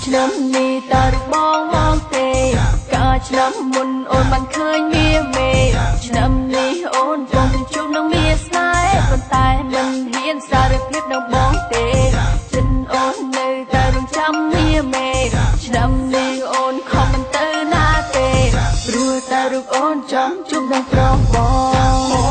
ឆ្នាំនេះតើរូបបងមកទេកាលឆ្នាំមុនអូនបានឃើញមាមេឆ្នាំនេះអូនពុំជួបនឹងមាស្នេហ៍ប៉ុន្តែមិនហ៊ានសារភាពនឹងបងទេចិត្តអូននៅតែរងចាំមាមេឆ្នាំនេះអូនខំមិនទៅណាទេព្រោះតែរូបអូនចង់ជួបនឹងប្រុសប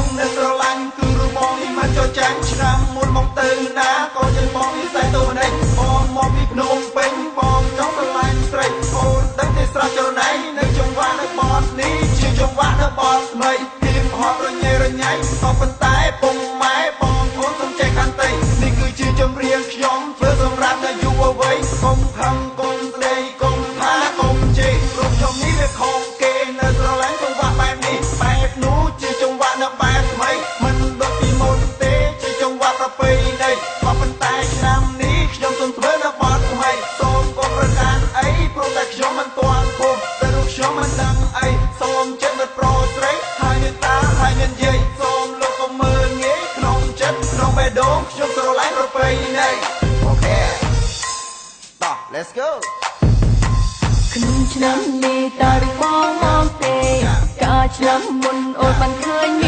ងនៅស្រឡាញ់គឺរូបបងនេះមិនចូលចាញ់ឆ្នាំមុនមកទៅណាក៏យើងបងនេះតែទៅនេះបងមកពីភ្នំពេញបងចង់ស្រឡាញ់ស្រីអូនដឹងទេស្រស់ចរណៃនៅចង្វាក់នៅបទនេះជាចង្វាក់នៅបទថ្មីពីហត់រញ៉េរញ៉ៃក៏ប៉ុន្តែពុំម៉ែបងអូនសំចៃកាន់តែនេះគឺជាចម្រៀងខ្ញុំធ្វើសម្រាប់នៅយុវវ័យកុំខឹងកុំស្ដីកុំថាកុំជេររូបខ្ញុំនេះវាខុសគេនៅស្រឡាញ់ចង្វាក់បែបនេះបែបនោះជាចង្វាក់នៅបែបថ្មីមិនដូចពីមុនទេជាចង្វាក់ប្រពៃណីក៏ប៉ុន្តែឆ្នាំនេះខ្ញុំសូមធ្វើនៅបទថ្មីសូមកុំប្រកាន់អីព្រោះតែខ្ញុំមិនទាន់ពុះតែរូបខ្ញុំមិនដឹងអីសូមចិត្តមិនប្រស្រីហើយមេត្តាហើយមានយាយសូមលោកកុំមើលងាយក្នុងចិត្តក្នុងបេះដូងខ្ញុំស្រឡាញ់ប្រពៃណីអូខេតោះ let's go ក្នុងឆ្នាំនេះតើរូបបងមកទេកាលឆ្នាំមុនអូនបានឃើញ